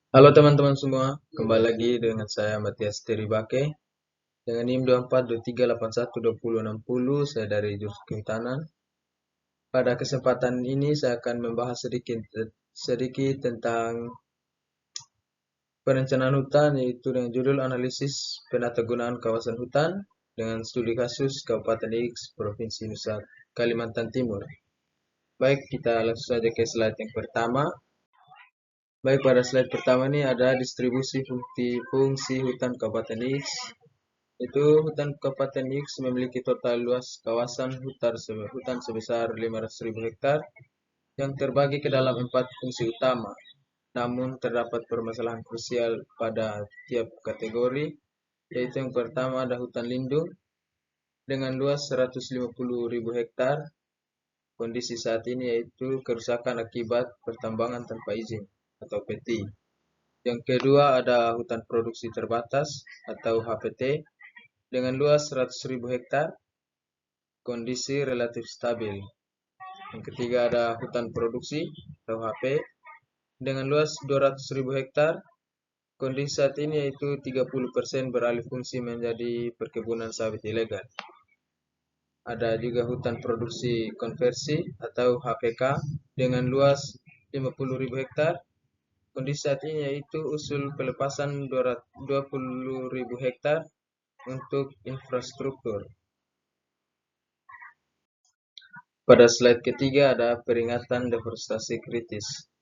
Halo teman-teman semua, kembali lagi dengan saya Matias Teribake dengan NIM 2423812060. Saya dari Jurusan Kehutanan. Pada kesempatan ini saya akan membahas sedikit tentang perencanaan hutan, yaitu dengan judul analisis penata gunaan kawasan hutan dengan studi kasus Kabupaten X Provinsi Nusa Kalimantan Timur. Baik, kita langsung saja ke slide yang pertama. Baik, pada slide pertama ini ada distribusi fungsi hutan Kabupaten X. Itu hutan Kabupaten X memiliki total luas kawasan hutan sebesar 500.000 hektar yang terbagi ke dalam 4 fungsi utama. Namun terdapat permasalahan krusial pada tiap kategori, yaitu yang pertama ada hutan lindung dengan luas 150.000 hektar. Kondisi saat ini yaitu kerusakan akibat pertambangan tanpa izin atau PT. Yang kedua ada hutan produksi terbatas atau HPT dengan luas 100.000 hektar, kondisi relatif stabil. Yang ketiga ada hutan produksi atau HP dengan luas 200.000 hektar, kondisi saat ini yaitu 30% beralih fungsi menjadi perkebunan sawit ilegal. Ada juga hutan produksi konversi atau HPK dengan luas 50.000 hektar, kondisi saat ini yaitu usul pelepasan 20.000 hektar untuk infrastruktur. Pada slide ketiga ada peringatan deforestasi kritis.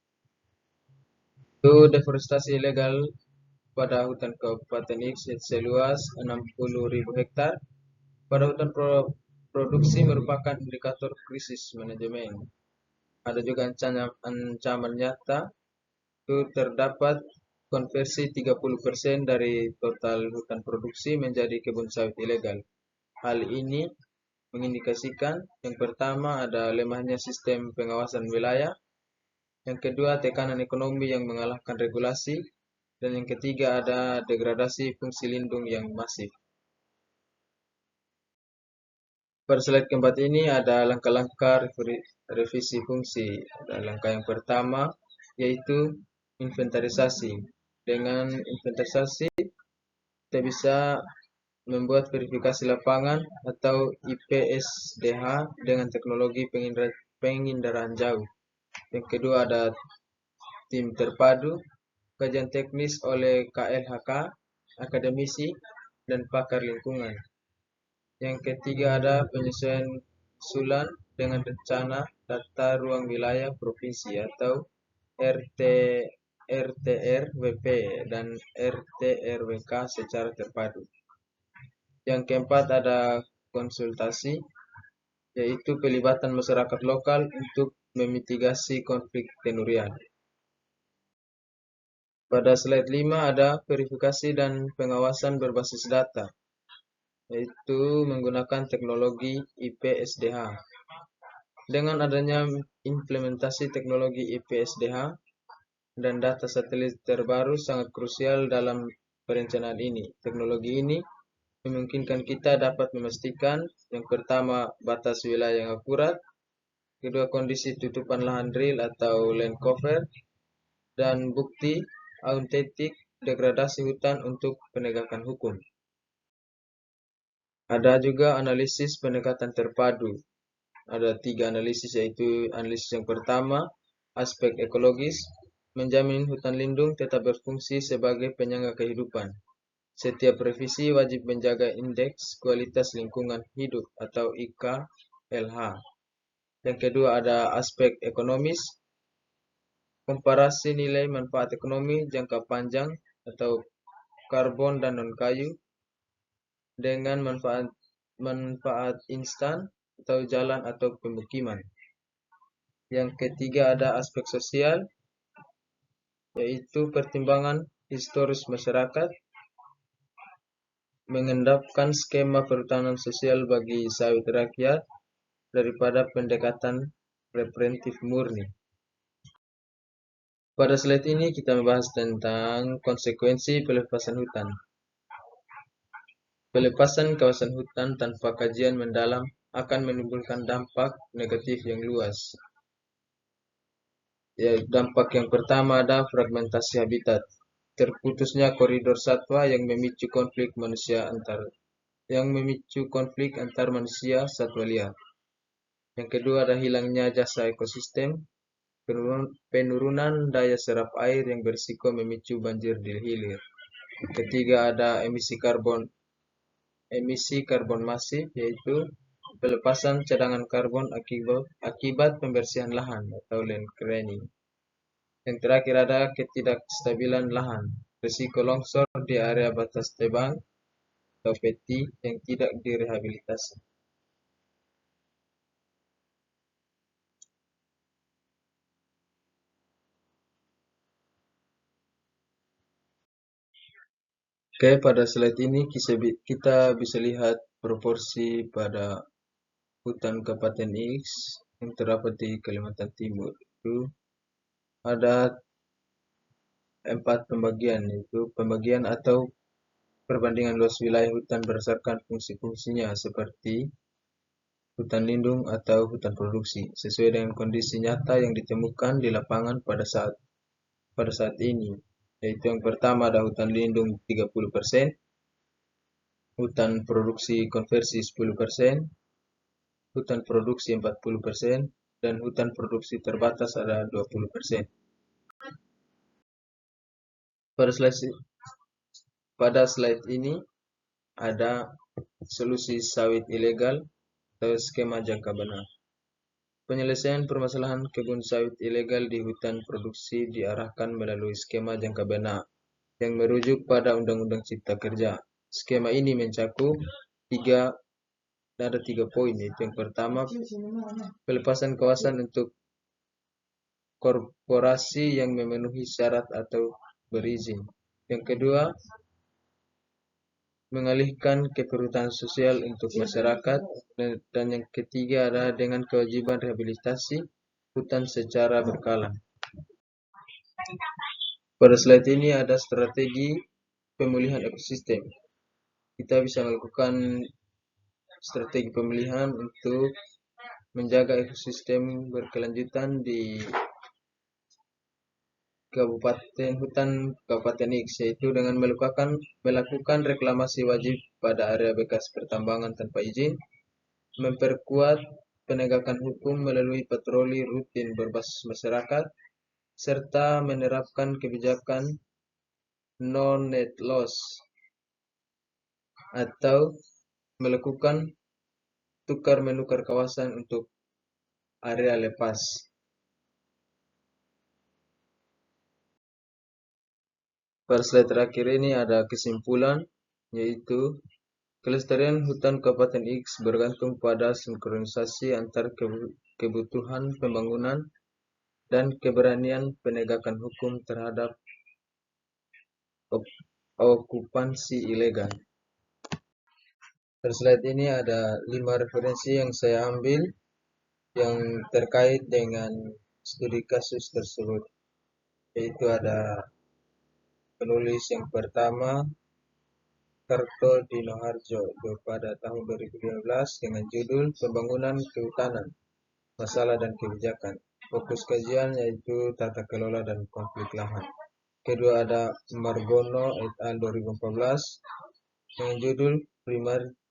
Itu deforestasi ilegal pada hutan Kabupaten X seluas 60.000 hektar. Pada hutan produksi merupakan indikator krisis manajemen. Ada juga ancaman nyata. Itu terdapat konversi 30% dari total hutan produksi menjadi kebun sawit ilegal. Hal ini mengindikasikan yang pertama ada lemahnya sistem pengawasan wilayah, yang kedua tekanan ekonomi yang mengalahkan regulasi, dan yang ketiga ada degradasi fungsi lindung yang masif. Pada slide keempat ini ada langkah-langkah revisi fungsi. Ada langkah yang pertama yaitu inventarisasi. Dengan inventarisasi kita bisa membuat verifikasi lapangan atau IPSDH dengan teknologi penginderaan jauh. Yang kedua ada tim terpadu, kajian teknis oleh KLHK, akademisi, dan pakar lingkungan. Yang ketiga ada penyesuaian susulan dengan rencana tata ruang wilayah provinsi atau RTRWP dan RTRWK secara terpadu. Yang keempat ada konsultasi, yaitu pelibatan masyarakat lokal untuk memitigasi konflik tenurian. Pada slide 5 ada verifikasi dan pengawasan berbasis data, yaitu menggunakan teknologi IPSDH. Dengan adanya implementasi teknologi IPSDH dan data satelit terbaru sangat krusial dalam perencanaan ini. Teknologi ini memungkinkan kita dapat memastikan yang pertama batas wilayah yang akurat, kedua kondisi tutupan lahan real atau land cover, dan bukti autentik degradasi hutan untuk penegakan hukum. Ada juga analisis pendekatan terpadu. Ada 3 analisis, yaitu analisis yang pertama, aspek ekologis, menjamin hutan lindung tetap berfungsi sebagai penyangga kehidupan. Setiap revisi wajib menjaga indeks kualitas lingkungan hidup atau IKLH. Yang kedua ada aspek ekonomis, komparasi nilai manfaat ekonomi jangka panjang atau karbon dan non-kayu dengan manfaat instan atau jalan atau pemukiman. Yang ketiga ada aspek sosial, yaitu pertimbangan historis masyarakat, mengendapkan skema perhutanan sosial bagi sawit rakyat daripada pendekatan preventif murni. Pada slide ini kita membahas tentang konsekuensi pelepasan hutan. Pelepasan kawasan hutan tanpa kajian mendalam akan menimbulkan dampak negatif yang luas. Ya, dampak yang pertama ada fragmentasi habitat. Terputusnya koridor satwa yang memicu konflik antar manusia satwa liar. Yang kedua ada hilangnya jasa ekosistem, penurunan daya serap air yang berisiko memicu banjir di hilir. Ketiga ada emisi karbon masif, yaitu pelepasan cadangan karbon akibat pembersihan lahan atau land clearing. Yang terakhir ada ketidakstabilan lahan, risiko longsor di area batas tebang atau peti yang tidak direhabilitasi. Oke, pada slide ini kita bisa lihat proporsi pada hutan Kabupaten X yang terdapat di Kalimantan Timur. Itu ada 4 pembagian, yaitu pembagian atau perbandingan luas wilayah hutan berdasarkan fungsi-fungsinya seperti hutan lindung atau hutan produksi, sesuai dengan kondisi nyata yang ditemukan di lapangan pada saat ini. Yaitu yang pertama ada hutan lindung 30%, hutan produksi konversi 10%, hutan produksi 40%, dan hutan produksi terbatas ada 20%. Pada slide ini ada solusi sawit ilegal atau skema jangka benar. Penyelesaian permasalahan kebun sawit ilegal di hutan produksi diarahkan melalui skema jangka benar yang merujuk pada Undang-Undang Cipta Kerja. Skema ini mencakup ada 3 poin, yaitu yang pertama pelepasan kawasan untuk korporasi yang memenuhi syarat atau berizin. Yang kedua, mengalihkan ke perhutanan sosial untuk masyarakat, dan yang ketiga adalah dengan kewajiban rehabilitasi hutan secara berkala. Pada slide ini ada strategi pemulihan ekosistem. Kita bisa melakukan strategi pemulihan untuk menjaga ekosistem berkelanjutan di hutan Kabupaten X, yaitu dengan melakukan reklamasi wajib pada area bekas pertambangan tanpa izin, memperkuat penegakan hukum melalui patroli rutin berbasis masyarakat, serta menerapkan kebijakan no net loss atau melakukan tukar-menukar kawasan untuk area lepas. Pada slide terakhir ini ada kesimpulan, yaitu kelestarian hutan Kabupaten X bergantung pada sinkronisasi antar kebutuhan pembangunan dan keberanian penegakan hukum terhadap okupansi ilegal. Pada slide ini ada 5 referensi yang saya ambil yang terkait dengan studi kasus tersebut, yaitu ada penulis yang pertama Kartodinoharjo pada tahun 2015 dengan judul Pembangunan Kehutanan, Masalah dan Kebijakan. Fokus kajian yaitu tata kelola dan konflik lahan. Kedua ada Margono et al. 2014 dengan judul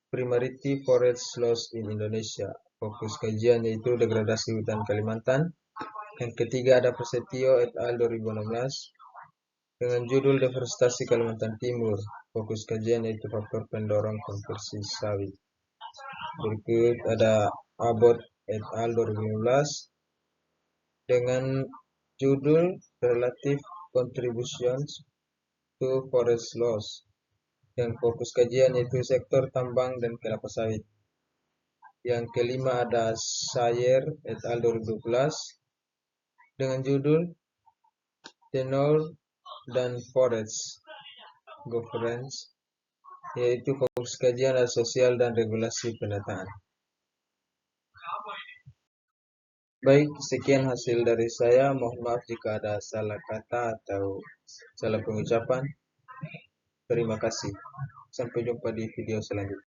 Primarity Forest Loss in Indonesia. Fokus kajian yaitu degradasi hutan Kalimantan. Yang ketiga ada Prasetyo et al. 2016 dengan judul Deforestasi Kalimantan Timur. Fokus kajian yaitu faktor pendorong konversi sawit. Berikut ada Abbott et al. 2015 dengan judul Relative Contributions to Forest Loss. Yang fokus kajian yaitu sektor tambang dan kelapa sawit. Yang kelima ada Sayer et al. 2012 dengan judul Tenure dan Forest Governance, yaitu fokus kajian sosial dan regulasi penataan. Baik, sekian hasil dari saya. Mohon maaf jika ada salah kata atau salah pengucapan. Terima kasih. Sampai jumpa di video selanjutnya.